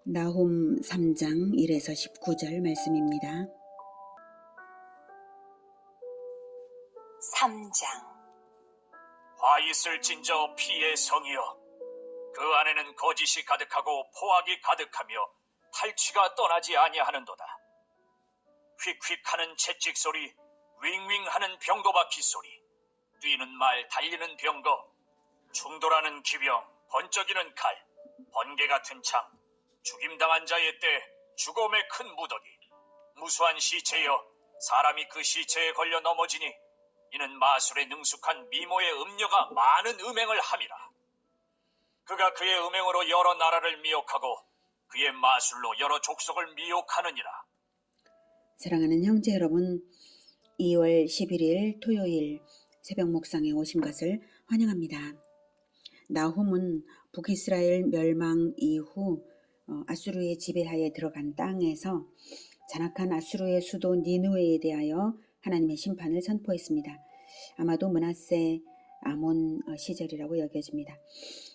나훔 3장 1에서 19절 말씀입니다. 3장. 화 있을진저 피의 성이여, 그 안에는 거짓이 가득하고 포악이 가득하며 탈취가 떠나지 아니하는도다. 휙휙하는 채찍 소리, 윙윙하는 병거바퀴 소리, 뛰는 말, 달리는 병거, 충돌하는 기병, 번쩍이는 칼, 번개 같은 창, 죽임당한 자의 때, 죽음의 큰 무더기, 무수한 시체여, 사람이 그 시체에 걸려 넘어지니 이는 마술에 능숙한 미모의 음녀가 많은 음행을 함이라. 그가 그의 음행으로 여러 나라를 미혹하고 그의 마술로 여러 족속을 미혹하느니라. 사랑하는 형제 여러분, 2월 11일 토요일 새벽 목상에 오신 것을 환영합니다. 나훔은 북이스라엘 멸망 이후 아수르의 지배하에 들어간 땅에서 잔악한 아수르의 수도 니느웨에 대하여 하나님의 심판을 선포했습니다. 아마도 므낫세 아몬 시절이라고 여겨집니다.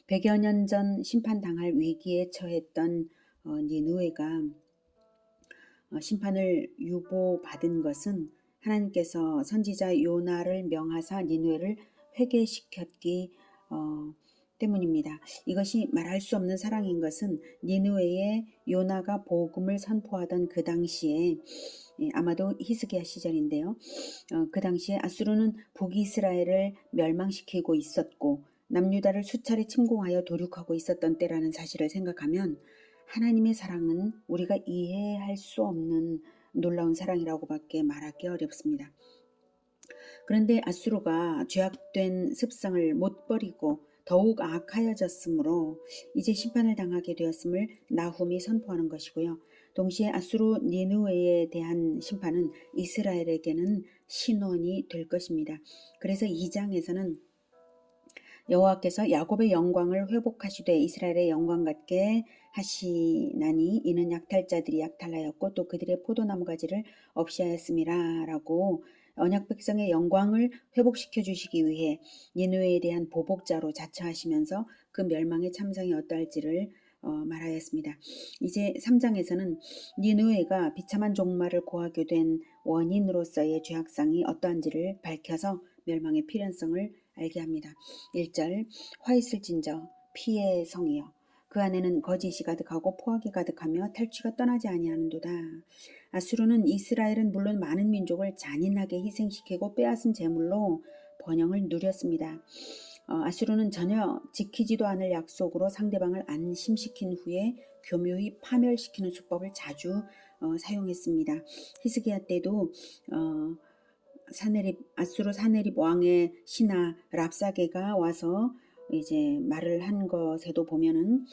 100여 년 전 심판당할 위기에 처했던 니느웨가 심판을 유보받은 것은 하나님께서 선지자 요나를 명하사 니느웨를 회개시켰기 때문입니다. 이것이 말할 수 없는 사랑인 것은 니느웨에 요나가 복음을 선포하던 그 당시에 아마도 히스기야 시절인데요. 그 당시에 아수르는 북이스라엘을 멸망시키고 있었고 남유다를 수차례 침공하여 도륙하고 있었던 때라는 사실을 생각하면 하나님의 사랑은 우리가 이해할 수 없는 놀라운 사랑이라고밖에 말하기 어렵습니다. 그런데 아수르가 죄악된 습성을 못 버리고 더욱 악하여졌으므로 이제 심판을 당하게 되었음을 나훔이 선포하는 것이고요. 동시에 아수르 니느웨에 대한 심판은 이스라엘에게는 신원이 될 것입니다. 그래서 2장에서는 여호와께서 야곱의 영광을 회복하시되 이스라엘의 영광 같게 하시나니 이는 약탈자들이 약탈하였고 또 그들의 포도나무 가지를 없이 하였음이라 라고 언약 백성의 영광을 회복시켜 주시기 위해 니느웨에 대한 보복자로 자처하시면서 그 멸망의 참상이 어떠할지를 말하였습니다. 이제 3장에서는 니느웨가 비참한 종말을 고하게 된 원인으로서의 죄악상이 어떠한지를 밝혀서 멸망의 필연성을 알게 합니다. 1절 화 있을진저 피의 성이여, 그 안에는 거짓이 가득하고 포악이 가득하며 탈취가 떠나지 아니하는도다. 아수르는 이스라엘은 물론 많은 민족을 잔인하게 희생시키고 빼앗은 재물로 번영을 누렸습니다. 아수르는 전혀 지키지도 않을 약속으로 상대방을 안심시킨 후에 교묘히 파멸시키는 수법을 자주 사용했습니다. 히스기야 때도 아수르 사네립 왕의 신하 랍사게가 와서 이제 말을 한 것에도 보면은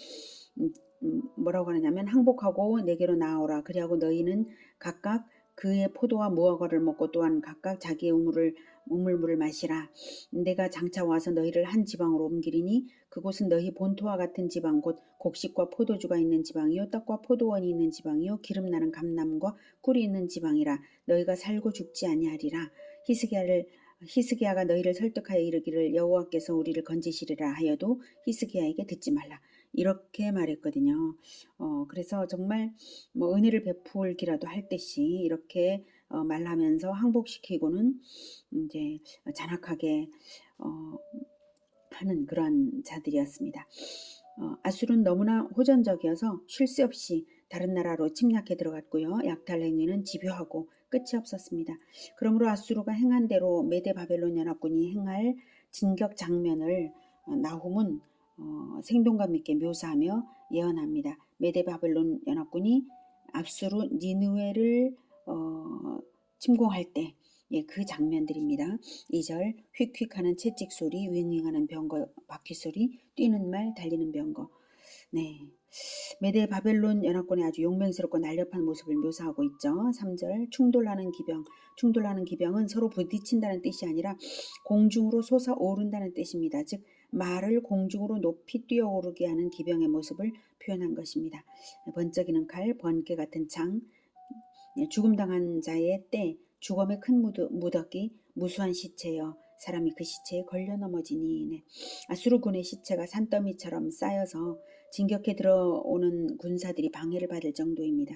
뭐라고 하느냐면 항복하고 내게로 나오라. 그리하고 너희는 각각 그의 포도와 무화과를 먹고 또한 각각 자기의 우물물을 마시라. 내가 장차 와서 너희를 한 지방으로 옮기리니 그곳은 너희 본토와 같은 지방 곧 곡식과 포도주가 있는 지방이요 떡과 포도원이 있는 지방이요 기름나는 감람과 꿀이 있는 지방이라. 너희가 살고 죽지 아니하리라. 히스기야가 너희를 설득하여 이르기를 여호와께서 우리를 건지시리라 하여도 히스기야에게 듣지 말라. 이렇게 말했거든요. 그래서 정말 은혜를 베풀기라도 할 듯이 이렇게 말하면서 항복시키고는 이제 잔악하게 하는 그런 자들이었습니다. 아수르는 너무나 호전적이어서 쉴 새 없이 다른 나라로 침략해 들어갔고요. 약탈 행위는 집요하고 끝이 없었습니다. 그러므로 아수르가 행한 대로 메대 바벨론 연합군이 행할 진격 장면을 나훔은 생동감 있게 묘사하며 예언합니다. 메대 바벨론 연합군이 아수르 니느웨를 침공할 때 그 장면들입니다. 2절 휙휙하는 채찍 소리, 윙윙하는 병거 바퀴 소리, 뛰는 말, 달리는 병거. 네, 메대 바벨론 연합군의 아주 용맹스럽고 날렵한 모습을 묘사하고 있죠. 3절 충돌하는 기병. 충돌하는 기병은 서로 부딪힌다는 뜻이 아니라 공중으로 솟아오른다는 뜻입니다. 즉 말을 공중으로 높이 뛰어오르게 하는 기병의 모습을 표현한 것입니다. 번쩍이는 칼, 번개 같은 창, 죽음당한 자의 때, 죽음의 큰 무더기, 무수한 시체여, 사람이 그 시체에 걸려 넘어지니. 네. 아수르군의 시체가 산더미처럼 쌓여서 진격해 들어오는 군사들이 방해를 받을 정도입니다.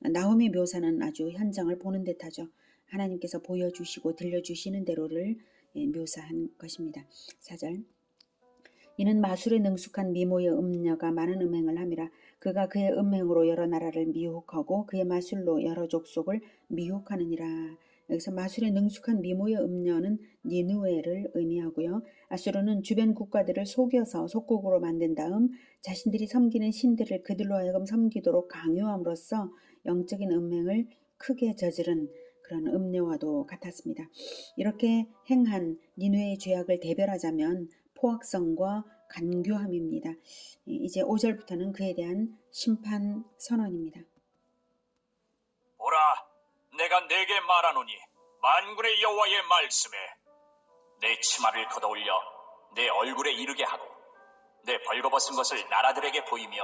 나홈의 묘사는 아주 현장을 보는 듯하죠. 하나님께서 보여주시고 들려주시는 대로를 묘사한 것입니다. 4절. 이는 마술에 능숙한 미모의 음녀가 많은 음행을 함이라. 그가 그의 음행으로 여러 나라를 미혹하고 그의 마술로 여러 족속을 미혹하느니라. 여기서 마술에 능숙한 미모의 음녀는 니느웨를 의미하고요. 아수르는 주변 국가들을 속여서 속국으로 만든 다음 자신들이 섬기는 신들을 그들로 하여금 섬기도록 강요함으로써 영적인 음행을 크게 저지른 그런 음녀와도 같았습니다. 이렇게 행한 니느웨의 죄악을 대별하자면 포악성과 간교함입니다. 이제 5절부터는 그에 대한 심판 선언입니다. 보라, 내가 내게 말하노니 만군의 여호와의 말씀에 내 치마를 걷어올려 내 얼굴에 이르게 하고 내 벌거벗은 것을 나라들에게 보이며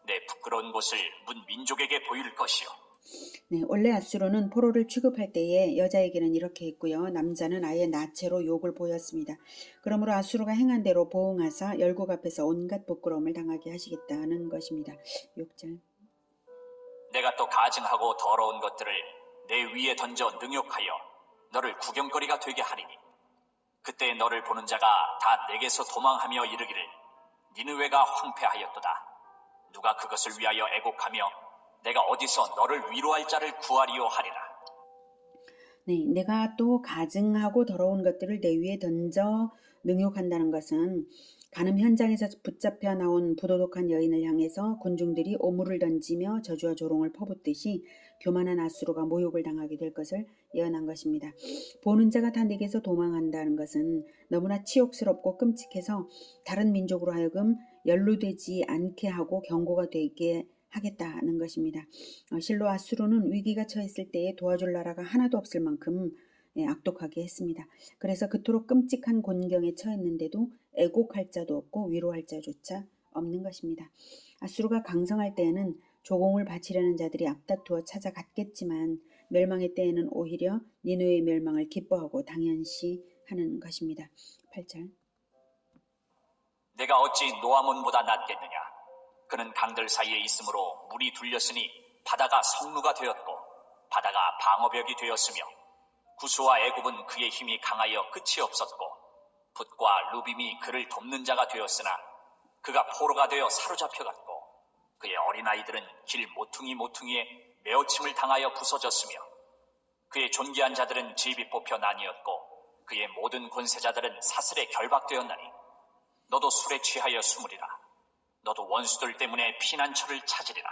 내 부끄러운 곳을 문 민족에게 보일 것이요. 네, 원래 아수르는 포로를 취급할 때에 여자에게는 이렇게 했고요. 남자는 아예 나체로 욕을 보였습니다. 그러므로 아수르가 행한 대로 보응하사 열국 앞에서 온갖 부끄러움을 당하게 하시겠다는 것입니다. 6절. 내가 또 가증하고 더러운 것들을 내 위에 던져 능욕하여 너를 구경거리가 되게 하리니 그때 너를 보는 자가 다 내게서 도망하며 이르기를 니느웨가 황폐하였도다. 누가 그것을 위하여 애곡하며 내가 어디서 너를 위로할 자를 구하리요 하리라. 네, 내가 또 가증하고 더러운 것들을 내 위에 던져 능욕한다는 것은 간음 현장에서 붙잡혀 나온 부도덕한 여인을 향해서 군중들이 오물을 던지며 저주와 조롱을 퍼붓듯이 교만한 아수르가 모욕을 당하게 될 것을 예언한 것입니다. 보는 자가 다 내게서 도망한다는 것은 너무나 치욕스럽고 끔찍해서 다른 민족으로 하여금 연루되지 않게 하고 경고가 되게 하겠다는 것입니다. 실로 아수르는 위기가 처했을 때에 도와줄 나라가 하나도 없을 만큼 악독하게 했습니다. 그래서 그토록 끔찍한 곤경에 처했는데도 애곡할 자도 없고 위로할 자조차 없는 것입니다. 아수르가 강성할 때에는 조공을 바치려는 자들이 앞다투어 찾아갔겠지만 멸망의 때에는 오히려 니느웨의 멸망을 기뻐하고 당연시 하는 것입니다. 8절. 내가 어찌 노아몬보다 낫겠느냐. 그는 강들 사이에 있으므로 물이 둘렸으니 바다가 성루가 되었고 바다가 방어벽이 되었으며 구스와 애굽은 그의 힘이 강하여 끝이 없었고 붓과 루빔이 그를 돕는 자가 되었으나 그가 포로가 되어 사로잡혀갔고 그의 어린아이들은 길 모퉁이에 메어침을 당하여 부서졌으며 그의 존귀한 자들은 제비 뽑혀 나뉘었고 그의 모든 권세자들은 사슬에 결박되었나니 너도 술에 취하여 숨으리라. 너도 원수들 때문에 피난처를 찾으리라.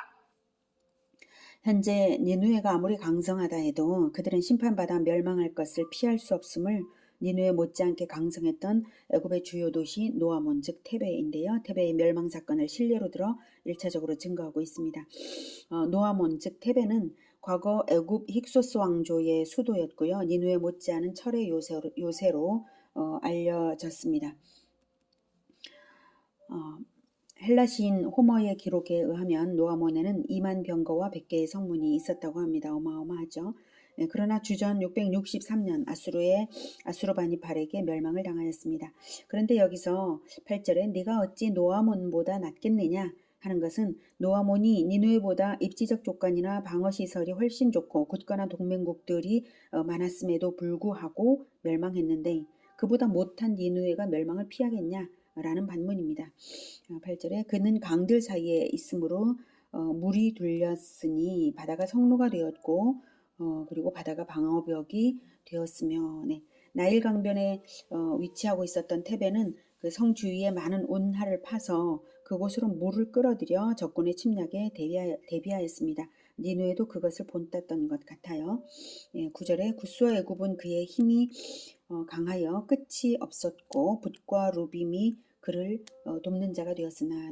현재 니느웨가 아무리 강성하다 해도 그들은 심판받아 멸망할 것을 피할 수 없음을 니느웨 못지않게 강성했던 애굽의 주요 도시 노아몬 즉 테베인데요. 테베의 멸망 사건을 실례로 들어 1차적으로 증거하고 있습니다. 노아몬 즉 테베는 과거 애굽 힉소스 왕조의 수도였고요. 니느웨 못지않은 철의 요새로 알려졌습니다. 헬라 시인 호머의 기록에 의하면 노아몬에는 2만 병거와 100개의 성문이 있었다고 합니다. 어마어마하죠. 그러나 주전 663년 아수르바니팔에게 멸망을 당하였습니다. 그런데 여기서 8절에 네가 어찌 노아몬보다 낫겠느냐 하는 것은 노아몬이 니느웨보다 입지적 조건이나 방어시설이 훨씬 좋고 굳건한 동맹국들이 많았음에도 불구하고 멸망했는데 그보다 못한 니느웨가 멸망을 피하겠냐? 라는 반문입니다. 8절에 그는 강들 사이에 있으므로 물이 둘렸으니 바다가 성루가 되었고 그리고 바다가 방어벽이 되었으며 나일 강변에 위치하고 있었던 테베는 그 성 주위에 많은 운하를 파서 그곳으로 물을 끌어들여 적군의 침략에 대비하였습니다. 니느웨도 그것을 본땄던 것 같아요. 9절에 구스와 애굽은 그의 힘이 강하여 끝이 없었고 붓과 루빔이 그를 돕는 자가 되었으나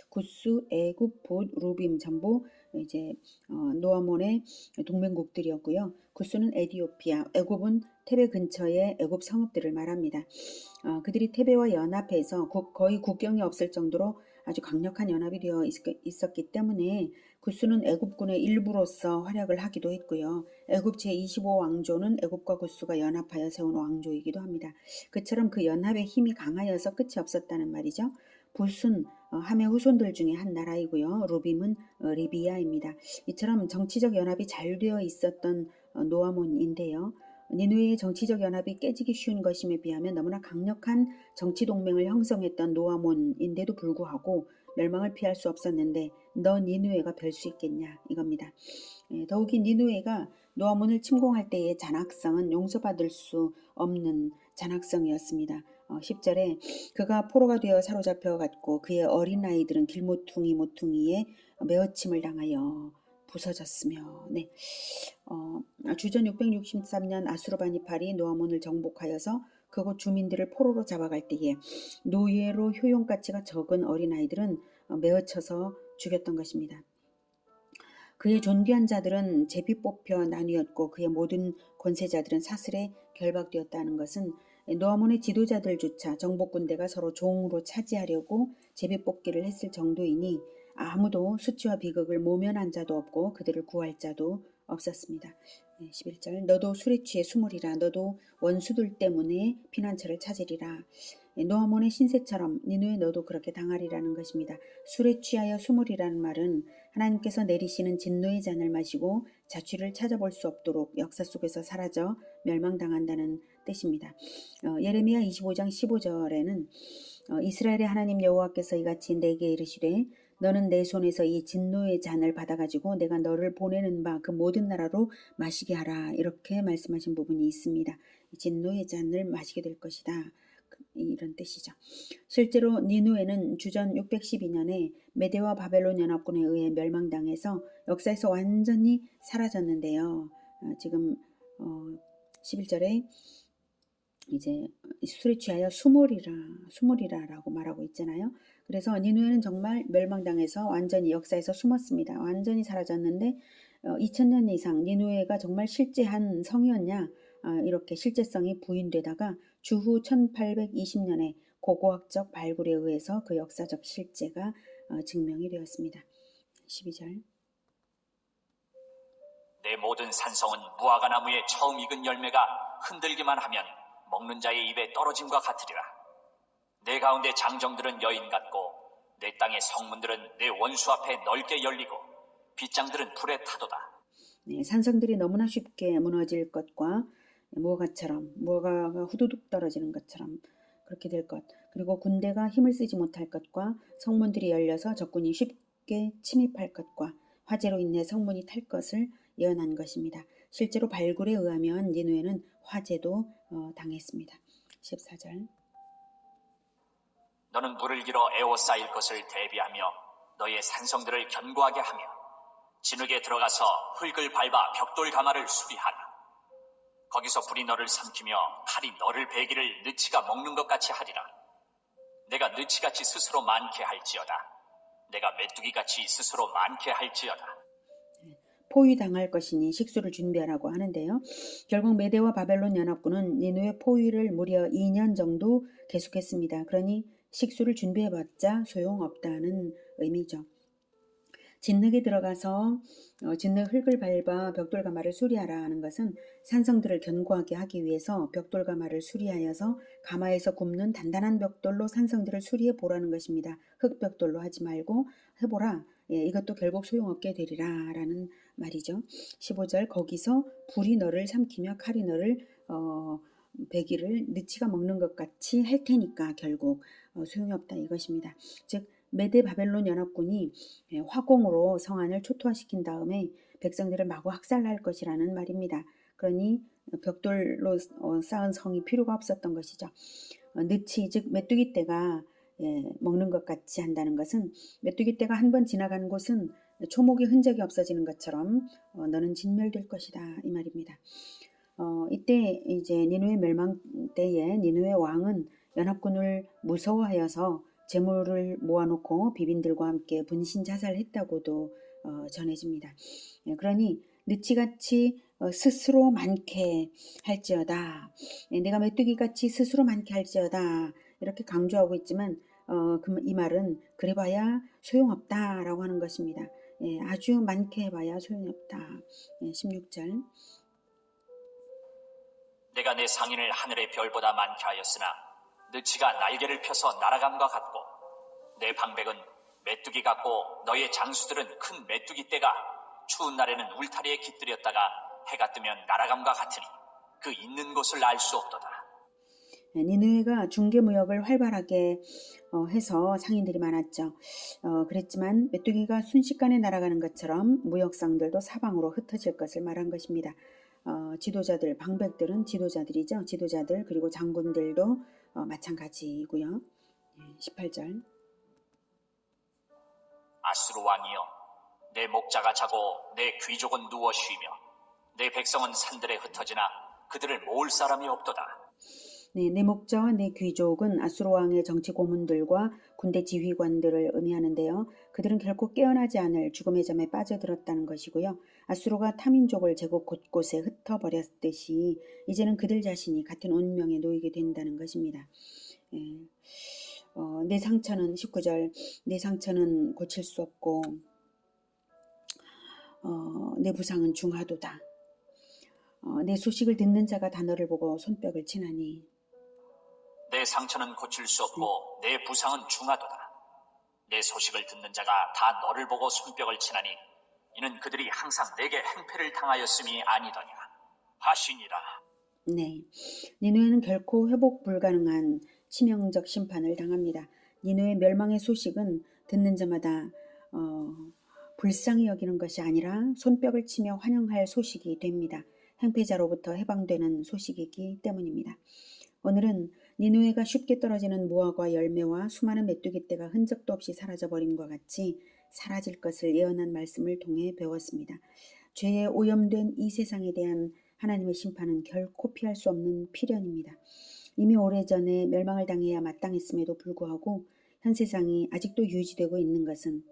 구스, 애굽, 붓, 루빔 전부 이제 노아몬의 동맹국들이었고요. 구스는 에디오피아, 애굽은 테베 근처의 애굽 성읍들을 말합니다. 그들이 테베와 연합해서 거의 국경이 없을 정도로 아주 강력한 연합이 되어 있었기 때문에 구스는 애굽군의 일부로서 활약을 하기도 했고요. 애굽 제25왕조는 애굽과 구스가 연합하여 세운 왕조이기도 합니다. 그처럼 그 연합의 힘이 강하여서 끝이 없었다는 말이죠. 붓은 함의 후손들 중에 한 나라이고요. 루빔은 리비아입니다. 이처럼 정치적 연합이 잘 되어 있었던 노아몬인데요. 니누웨의 정치적 연합이 깨지기 쉬운 것임에 비하면 너무나 강력한 정치 동맹을 형성했던 노아몬인데도 불구하고 멸망을 피할 수 없었는데 너 니누웨가 별 수 있겠냐 이겁니다. 더욱이 니누웨가 노아몬을 침공할 때의 잔악성은 용서받을 수 없는 잔악성이었습니다. 10절에 그가 포로가 되어 사로잡혀 갔고 그의 어린아이들은 길모퉁이 모퉁이에 메어침을 당하여 부서졌으며 네. 주전 663년 아수르바니팔이 노아몬을 정복하여서 그곳 주민들을 포로로 잡아갈 때에 노예로 효용가치가 적은 어린아이들은 메어쳐서 죽였던 것입니다. 그의 존귀한 자들은 제비 뽑혀 나뉘었고 그의 모든 권세자들은 사슬에 결박되었다는 것은 노아몬의 지도자들조차 정복군대가 서로 종으로 차지하려고 제비 뽑기를 했을 정도이니 아무도 수치와 비극을 모면한 자도 없고 그들을 구할 자도 없었습니다. 11절 너도 술에 취해 숨으리라. 너도 원수들 때문에 피난처를 찾으리라. 노아몬의 신세처럼 니누에 너도 그렇게 당하리라는 것입니다. 술에 취하여 숨으리라는 말은 하나님께서 내리시는 진노의 잔을 마시고 자취를 찾아볼 수 없도록 역사 속에서 사라져 멸망당한다는 뜻입니다. 예레미야 25장 15절에는 이스라엘의 하나님 여호와께서 이같이 내게 이르시되 너는 내 손에서 이 진노의 잔을 받아가지고 내가 너를 보내는 바 그 모든 나라로 마시게 하라 이렇게 말씀하신 부분이 있습니다. 진노의 잔을 마시게 될 것이다. 이런 뜻이죠. 실제로 니누에는 주전 612년에 메대와 바벨론 연합군에 의해 멸망당해서 역사에서 완전히 사라졌는데요. 지금 11절에 이제 술에 취하여 숨으리라라고 말하고 있잖아요. 그래서 니누에는 정말 멸망당해서 완전히 역사에서 숨었습니다. 완전히 사라졌는데 2000년 이상 니누에가 정말 실제한 성이었냐 이렇게 실제성이 부인되다가 주후 1820년에 고고학적 발굴에 의해서 그 역사적 실제가 증명이 되었습니다. 12절 내 모든 산성은 무화과 나무에 처음 익은 열매가 흔들기만 하면 먹는 자의 입에 떨어짐과 같으리라. 내 가운데 장정들은 여인 같고 내 땅의 성문들은 내 원수 앞에 넓게 열리고 빗장들은 불에 타도다. 네, 산성들이 너무나 쉽게 무너질 것과 무화과가 후두둑 떨어지는 것처럼 그렇게 될 것, 그리고 군대가 힘을 쓰지 못할 것과 성문들이 열려서 적군이 쉽게 침입할 것과 화재로 인해 성문이 탈 것을 예언한 것입니다. 실제로 발굴에 의하면 니누에는 화재도 당했습니다. 14절 너는 물을 길어 에워싸일 것을 대비하며 너의 산성들을 견고하게 하며 진흙에 들어가서 흙을 밟아 벽돌 가마를 수리하라. 거기서 불이 너를 삼키며 칼이 너를 베기를 느치가 먹는 것 같이 하리라. 내가 느치같이 스스로 많게 할지어다. 내가 메뚜기같이 스스로 많게 할지어다. 포위당할 것이니 식수를 준비하라고 하는데요. 결국 메대와 바벨론 연합군은 니누의 포위를 무려 2년 정도 계속했습니다. 그러니 식수를 준비해봤자 소용없다는 의미죠. 진흙에 들어가서 진흙 흙을 밟아 벽돌 가마를 수리하라 하는 것은 산성들을 견고하게 하기 위해서 벽돌 가마를 수리하여서 가마에서 굽는 단단한 벽돌로 산성들을 수리해 보라는 것입니다. 흙벽돌로 하지 말고 해보라. 이것도 결국 소용없게 되리라 라는 말이죠. 15절 거기서 불이 너를 삼키며 칼이 너를 베기를 느치가 먹는 것 같이 할 테니까 결국 소용이 없다 이것입니다. 즉 메대 바벨론 연합군이 화공으로 성안을 초토화시킨 다음에 백성들을 마구 학살할 것이라는 말입니다. 그러니 벽돌로 쌓은 성이 필요가 없었던 것이죠. 느치 즉 메뚜기 떼가 먹는 것 같이 한다는 것은 메뚜기 떼가 한 번 지나가는 곳은 초목의 흔적이 없어지는 것처럼 너는 진멸될 것이다 이 말입니다. 이때 이제 니누의 멸망 때에 니누의 왕은 연합군을 무서워하여서 재물을 모아놓고 비빈들과 함께 분신 자살했다고도 전해집니다. 그러니 느치같이 스스로 많게 할지어다. 내가 메뚜기같이 스스로 많게 할지어다. 이렇게 강조하고 있지만 이 말은 그래봐야 소용없다라고 하는 것입니다. 아주 많게 해봐야 소용이 없다. 16절. 내가 내 상인을 하늘의 별보다 많게 하였으나 느치가 날개를 펴서 날아감과 같고 내 방백은 메뚜기 같고 너의 장수들은 큰 메뚜기 떼가 추운 날에는 울타리에 깃들였다가 해가 뜨면 날아감과 같으니 그 있는 곳을 알 수 없도다. 니느웨가 중개무역을 활발하게 해서 상인들이 많았죠. 그랬지만 메뚜기가 순식간에 날아가는 것처럼 무역상들도 사방으로 흩어질 것을 말한 것입니다. 지도자들, 방백들은 지도자들이죠. 지도자들 그리고 장군들도 마찬가지이고요. 18절. 아수르 왕이여, 내 목자가 자고 내 귀족은 누워 쉬며 내 백성은 산들에 흩어지나 그들을 모을 사람이 없도다. 내 목자와 내 귀족은 아수르 왕의 정치 고문들과 군대 지휘관들을 의미하는데요. 그들은 결코 깨어나지 않을 죽음의 잠에 빠져들었다는 것이고요. 아수르가 타민족을 제국 곳곳에 흩어버렸듯이 이제는 그들 자신이 같은 운명에 놓이게 된다는 것입니다. 내 상처는 19절 내 상처는 고칠 수 없고 내 부상은 중하도다. 내 소식을 듣는 자가 다 너를 보고 손뼉을 치나니 내 상처는 고칠 수 없고 내 부상은 중하도다. 내 소식을 듣는 자가 다 너를 보고 손뼉을 치나니 이는 그들이 항상 내게 행패를 당하였음이 아니더냐 하시니라. 네, 니느웨는 결코 회복 불가능한 치명적 심판을 당합니다. 니느웨 멸망의 소식은 듣는 자마다 불쌍히 여기는 것이 아니라 손뼉을 치며 환영할 소식이 됩니다. 행패자로부터 해방되는 소식이기 때문입니다. 오늘은 니느웨가 쉽게 떨어지는 무화과 열매와 수많은 메뚜기 떼가 흔적도 없이 사라져버림과 같이 사라질 것을 예언한 말씀을 통해 배웠습니다. 죄에 오염된 이 세상에 대한 하나님의 심판은 결코 피할 수 없는 필연입니다. 이미 오래전에 멸망을 당해야 마땅했음에도 불구하고 현 세상이 아직도 유지되고 있는 것은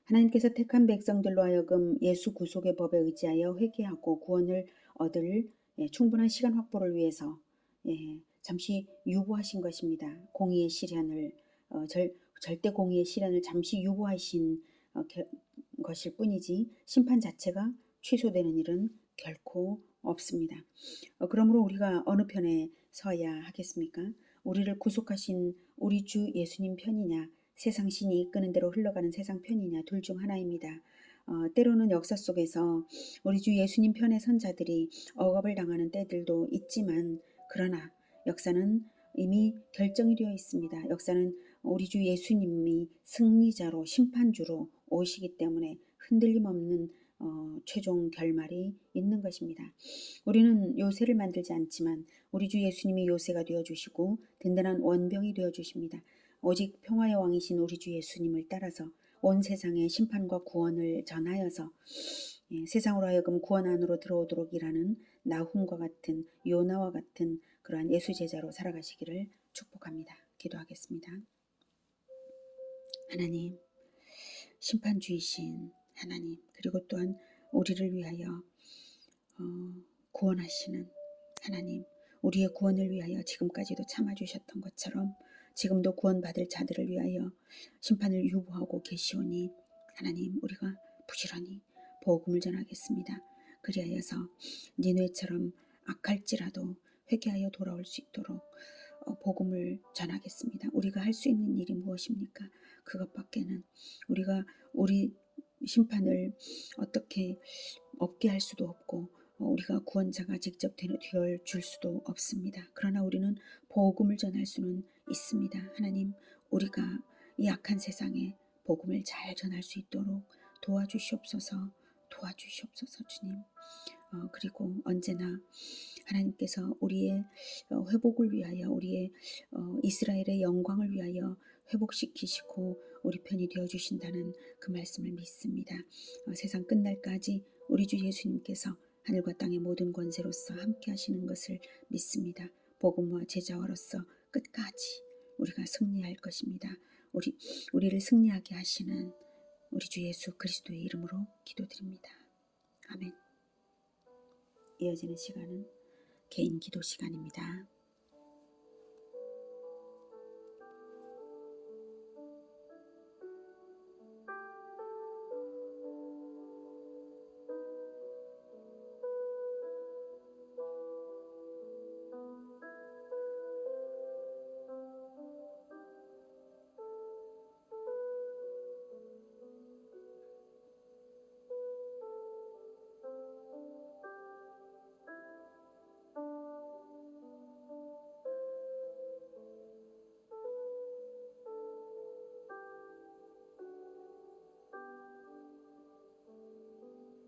하나님께서 택한 백성들로 하여금 예수 구속의 법에 의지하여 회개하고 구원을 얻을 충분한 시간 확보를 위해서 잠시 유보하신 것입니다. 공의의 시련을 절대 공의의 시련을 잠시 유보하신 것일 뿐이지 심판 자체가 취소되는 일은 결코 없습니다. 그러므로 우리가 어느 편에 서야 하겠습니까? 우리를 구속하신 우리 주 예수님 편이냐, 세상 신이 이끄는 대로 흘러가는 세상 편이냐, 둘 중 하나입니다. 때로는 역사 속에서 우리 주 예수님 편에 선 자들이 억압을 당하는 때들도 있지만 그러나 역사는 이미 결정이 되어 있습니다. 역사는 우리 주 예수님이 승리자로 심판주로 오시기 때문에 흔들림 없는 최종 결말이 있는 것입니다. 우리는 요새를 만들지 않지만 우리 주 예수님이 요새가 되어주시고 든든한 원병이 되어주십니다. 오직 평화의 왕이신 우리 주 예수님을 따라서 온 세상에 심판과 구원을 전하여서 세상으로 하여금 구원 안으로 들어오도록 일하는 나훔과 같은 요나와 같은 그러한 예수 제자로 살아가시기를 축복합니다. 기도하겠습니다. 하나님, 심판주이신 하나님, 그리고 또한 우리를 위하여 구원하시는 하나님, 우리의 구원을 위하여 지금까지도 참아주셨던 것처럼 지금도 구원받을 자들을 위하여 심판을 유보하고 계시오니 하나님, 우리가 부지런히 복음을 전하겠습니다. 그리하여서 니느웨처럼 악할지라도 회개하여 돌아올 수 있도록 복음을 전하겠습니다. 우리가 할 수 있는 일이 무엇입니까? 그것밖에는 우리가 우리 심판을 어떻게 없게 할 수도 없고 우리가 구원자가 직접 되어 줄 수도 없습니다. 그러나 우리는 복음을 전할 수는 있습니다. 하나님, 우리가 이 악한 세상에 복음을 잘 전할 수 있도록 도와주시옵소서 주님. 그리고 언제나 하나님께서 우리의 회복을 위하여 우리의 이스라엘의 영광을 위하여 회복시키시고 우리 편이 되어주신다는 그 말씀을 믿습니다. 세상 끝날까지 우리 주 예수님께서 하늘과 땅의 모든 권세로서 함께 하시는 것을 믿습니다. 복음과 제자와로서 끝까지 우리가 승리할 것입니다. 우리를 승리하게 하시는 우리 주 예수 그리스도의 이름으로 기도드립니다. 아멘. 이어지는 시간은 개인 기도 시간입니다.